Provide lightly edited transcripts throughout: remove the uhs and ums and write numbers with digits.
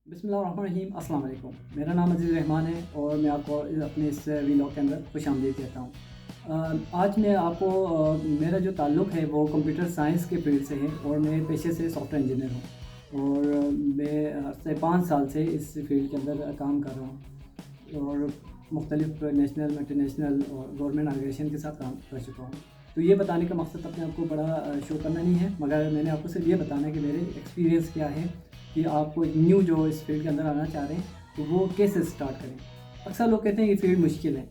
बिस्मिल्लाहिर्रहमानिर्रहीम, अस्सलाम वालेकुम। मेरा नाम अज़ीज़ रहमान है और मैं आपको अपने इस वीलॉग के अंदर खुशामदीद कहता हूँ। आज मैं आपको मेरा जो ताल्लुक़ है वो कंप्यूटर साइंस के फील्ड से है और मैं पेशे से सॉफ्टवेयर इंजीनियर हूँ और मैं से 5 साल से इस फील्ड के अंदर काम कर रहा हूँ और मुख्तलिफ़ नेशनल, मल्टीनेशनल और गवर्नमेंट ऑर्गेनाइजेशन के साथ काम कर चुका हूँ। तो ये बताने का मकसद अपने आप को बड़ा शो करना नहीं है, मगर मैंने आपको सिर्फ ये बताना है कि मेरे एक्सपीरियंस क्या है कि आपको एक न्यू जो इस फील्ड के अंदर आना चाह रहे हैं तो वो कैसे स्टार्ट करें। अक्सर लोग कहते हैं कि फ़ील्ड मुश्किल है,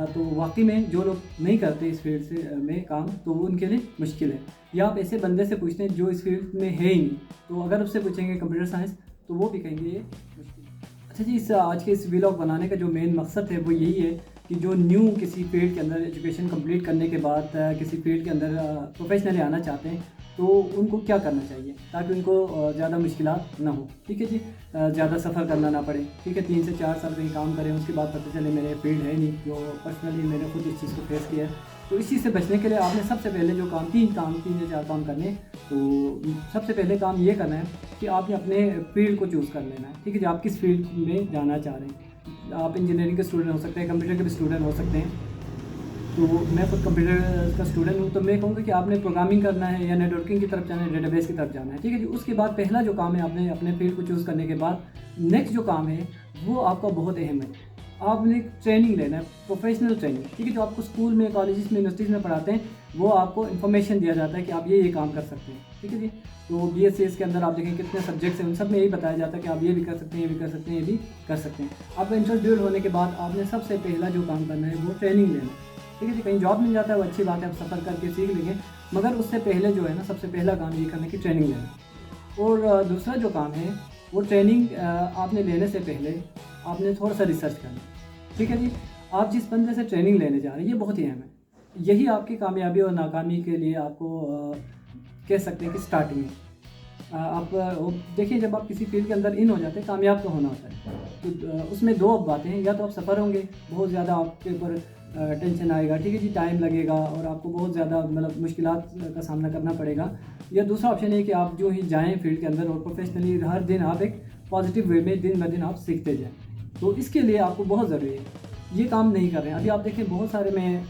तो वाकई में जो लोग नहीं करते इस फील्ड से में काम तो वो उनके लिए मुश्किल है। या आप ऐसे बंदे से पूछते हैं जो इस फील्ड में है ही नहीं, तो अगर उससे पूछेंगे कंप्यूटर साइंस तो वो भी कहेंगे ये मुश्किल है। अच्छा जी, आज के इस व्लॉग बनाने का जो मेन मकसद है वो यही है कि जो न्यू किसी फील्ड के अंदर एजुकेशन कंप्लीट करने के बाद किसी फील्ड के अंदर प्रोफेशनली आना चाहते हैं तो उनको क्या करना चाहिए ताकि उनको ज़्यादा मुश्किलात ना हो। ठीक है जी, ज़्यादा सफ़र करना ना पड़े। ठीक है, 3 से 4 साल कहीं काम करें, उसके बाद पता चले मेरे फील्ड है नहीं, जो पर्सनली मैंने खुद इस चीज़ को फेस किया है। तो इस चीज़ से बचने के लिए आपने सबसे पहले जो काम 3 या 4 काम करने, तो सबसे पहले काम ये करना है कि आपने अपने फील्ड को चूज़ कर लेना है। ठीक है जी, आप किस फील्ड में जाना चाह रहे हैं। आप इंजीनियरिंग के स्टूडेंट हो सकते हैं, कंप्यूटर के भी स्टूडेंट हो सकते हैं। तो मैं खुद कंप्यूटर का स्टूडेंट हूँ, तो मैं कहूँगा कि आपने प्रोग्रामिंग करना है या नेटवर्किंग की तरफ जाना है, डेटाबेस की तरफ जाना है। ठीक है जी, उसके बाद पहला जो काम है आपने अपने फील्ड को चूज़ करने के बाद नेक्स्ट जो काम है वो आपका बहुत अहम है। आपने ट्रेनिंग लेना है, प्रोफेशनल ट्रेनिंग। ठीक है, जो आपको स्कूल में, कॉलेजेस में, यूनिवर्सिटीज़ में पढ़ाते हैं वो आपको इन्फॉर्मेशन दिया जाता है कि आप ये काम कर सकते हैं। ठीक है जी, तो BSc के अंदर आप देखें कितने सब्जेक्ट्स हैं, उन सब में यही बताया जाता है कि आप ये भी कर सकते हैं, ये भी कर सकते हैं, ये भी कर सकते हैं। आपका इंटरेस्ट बिल्ड होने के बाद आपने सबसे पहला जो काम करना है वो ट्रेनिंग लेना है। ठीक है जी, कहीं जॉब मिल जाता है वो अच्छी बात है, आप सफ़र करके सीख लेंगे, मगर उससे पहले जो है ना सबसे पहला काम ये करना है कि ट्रेनिंग लेना। और दूसरा जो काम है वो ट्रेनिंग आपने लेने से पहले आपने थोड़ा सा रिसर्च करना। ठीक है जी, आप जिस बंदे से ट्रेनिंग लेने जा रहे हैं ये बहुत ही अहम है। यही आपकी कामयाबी और नाकामी के लिए आपको कह सकते हैं कि स्टार्टिंग है। आप देखिए, जब आप किसी फील्ड के अंदर इन हो जाते हैं, कामयाब तो होना होता है, तो उसमें दो बातें हैं। या तो आप सफ़र होंगे, बहुत ज़्यादा आपके ऊपर टेंशन आएगा। ठीक है जी, टाइम लगेगा और आपको बहुत ज़्यादा मतलब मुश्किलात का सामना करना पड़ेगा। या दूसरा ऑप्शन है कि आप जो ही जाएँ फील्ड के अंदर और प्रोफेशनली हर दिन आप एक पॉजिटिव वे में दिन ब दिन आप सीखते जाएँ। तो इसके लिए आपको बहुत ज़रूरी है, ये काम नहीं कर रहे हैं अभी। आप देखें बहुत सारे मैं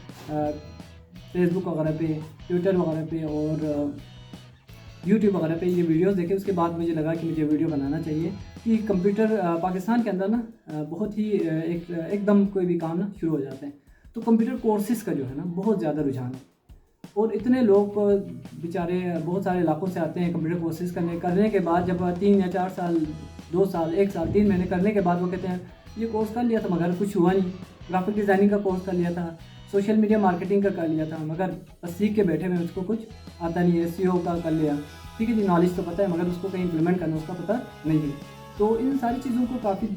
फेसबुक वगैरह पे, ट्विटर वगैरह पे और यूट्यूब वगैरह पे ये वीडियोस देखे, उसके बाद मुझे लगा कि मुझे वीडियो बनाना चाहिए कि कंप्यूटर पाकिस्तान के अंदर ना बहुत ही एकदम कोई भी काम ना शुरू हो जाते हैं। तो कंप्यूटर कोर्सेज़ का जो है ना बहुत ज़्यादा रुझान है और इतने लोग बेचारे बहुत सारे इलाकों से आते हैं कंप्यूटर कोर्सेज़ करने के बाद जब 3 या 4 साल, 2 साल, 1 साल, 3 महीने करने के बाद वो कहते हैं ये कोर्स कर लिया था मगर कुछ हुआ नहीं। ग्राफिक डिज़ाइनिंग का कोर्स कर लिया था, सोशल मीडिया मार्केटिंग का कर लिया था, मगर बस सीख के बैठे में उसको कुछ आता नहीं है। SEO का कर लिया, ठीक है जी, नॉलेज तो पता है मगर उसको कहीं इम्प्लीमेंट करना उसका पता नहीं है। तो इन सारी चीज़ों को काफ़ी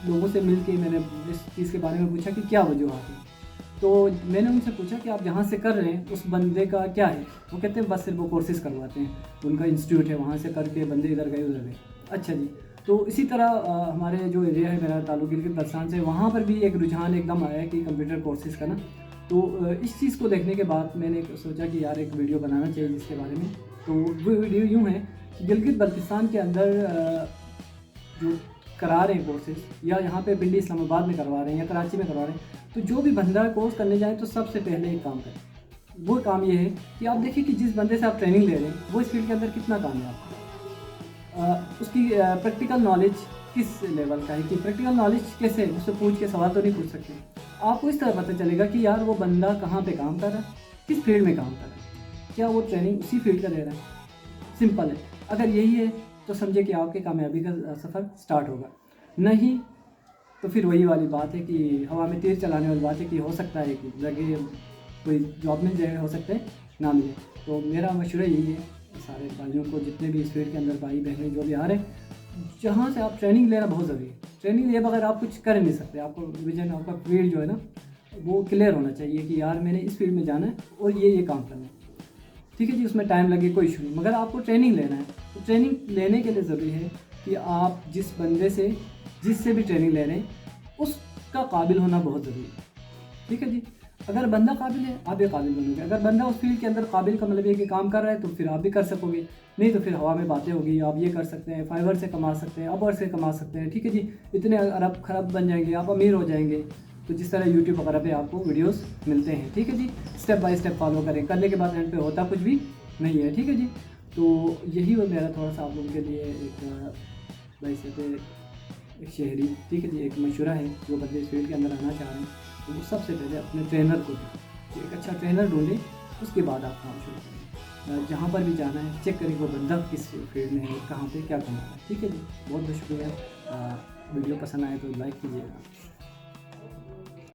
लोगों से मिल के मैंने इस चीज़ के बारे में पूछा कि क्या वजूहत है। तो मैंने उनसे पूछा कि आप जहाँ से कर रहे हैं उस बंदे का क्या है। वो कहते हैं बस सिर्फ वो कोर्सेज़ करवाते हैं, उनका इंस्टीट्यूट है, वहाँ से करके बंदे इधर गए उधर गए। अच्छा जी, तो इसी तरह हमारे जो एरिया है, मेरा ताल्लुक़ गिलगित बल्तिस्तान से, वहाँ पर भी एक रुझान एकदम आया है कि कंप्यूटर कोर्सेज़ का ना। तो इस चीज़ को देखने के बाद मैंने सोचा कि यार एक वीडियो बनाना चाहिए जिसके बारे में। तो वो वीडियो यूँ है कि गिलगित बल्तिस्तान के अंदर जो करा रहे हैं कोर्सेज़, या यहाँ पे पिंडी इस्लामाबाद में करवा रहे हैं या कराची में करवा रहे हैं, तो जो भी बंदा कोर्स करने जाए तो सबसे पहले एक काम करें। वो काम ये है कि आप देखिए कि जिस बंदे से आप ट्रेनिंग ले रहे हैं वो इस फील्ड के अंदर कितना कामयाब है, उसकी प्रैक्टिकल नॉलेज किस लेवल का है, कि प्रैक्टिकल नॉलेज कैसे है, उससे पूछ के सवाल तो नहीं पूछ सकते। आपको इस तरह पता चलेगा कि यार वो बंदा कहाँ पे काम कर रहा है, किस फील्ड में काम कर रहा है, क्या वो ट्रेनिंग उसी फील्ड का ले रहा है। सिंपल है, अगर यही है तो समझे कि आपके कामयाबी का सफ़र स्टार्ट होगा। नहीं तो फिर वही वाली बात है कि हवा में तीर चलाने वाली बात है कि हो सकता है कि लगे कोई जॉब मिल जाए, हो सकता है ना मिले। तो मेरा मशवरा यही है सारे भाइयों को, जितने भी इस फील्ड के अंदर भाई बहनें जो भी आ रहे हैं, जहाँ से आप ट्रेनिंग लेना बहुत ज़रूरी है। ट्रेनिंग लिए बगैर आप कुछ कर नहीं सकते। आपको विजन, आपका फील्ड जो है ना वो क्लियर होना चाहिए कि यार मैंने इस फील्ड में जाना है और ये काम करना है। ठीक है जी, उसमें टाइम लगे कोई इशू नहीं, मगर आपको ट्रेनिंग लेना है। तो ट्रेनिंग लेने के लिए ज़रूरी है कि आप जिस बंदे से, जिससे भी ट्रेनिंग ले रहे हैं उसका काबिल होना बहुत ज़रूरी है। ठीक है जी, अगर बंदा काबिल है आप भी काबिल बनोगे, अगर बंदा उस फील्ड के अंदर काबिल का मतलब है कि काम कर रहा है तो फिर आप भी कर सकोगे, नहीं तो फिर हवा में बातें होगी। आप ये कर सकते हैं, फाइवर से कमा सकते हैं, अपवर्क से कमा सकते हैं, ठीक है जी। इतने अरब खरब बन जाएंगे, आप अमीर हो जाएंगे। तो जिस तरह यूट्यूब वगैरह पे आपको वीडियोस मिलते हैं, ठीक है जी। स्टेप बाय स्टेप फॉलो करें, करने के बाद एंड पे होता कुछ भी नहीं है, ठीक है जी। तो यही वो मेरा थोड़ा सा आप लोगों के लिए एक वैसे तो एक शहरी, ठीक है जी, एक मशवरा है। जो बंदे इस फील्ड के अंदर आना चाह रहे हैं तो वो सबसे पहले अपने ट्रेनर को दें, एक अच्छा ट्रेनर ढूंढें, उसके बाद आप काम शुरू करें। जहाँ पर भी जाना है चेक करें वो बंदा किस फील्ड में है, कहाँ पे क्या करना है, ठीक है जी। बहुत बहुत शुक्रिया। वीडियो पसंद आए तो लाइक कीजिएगा।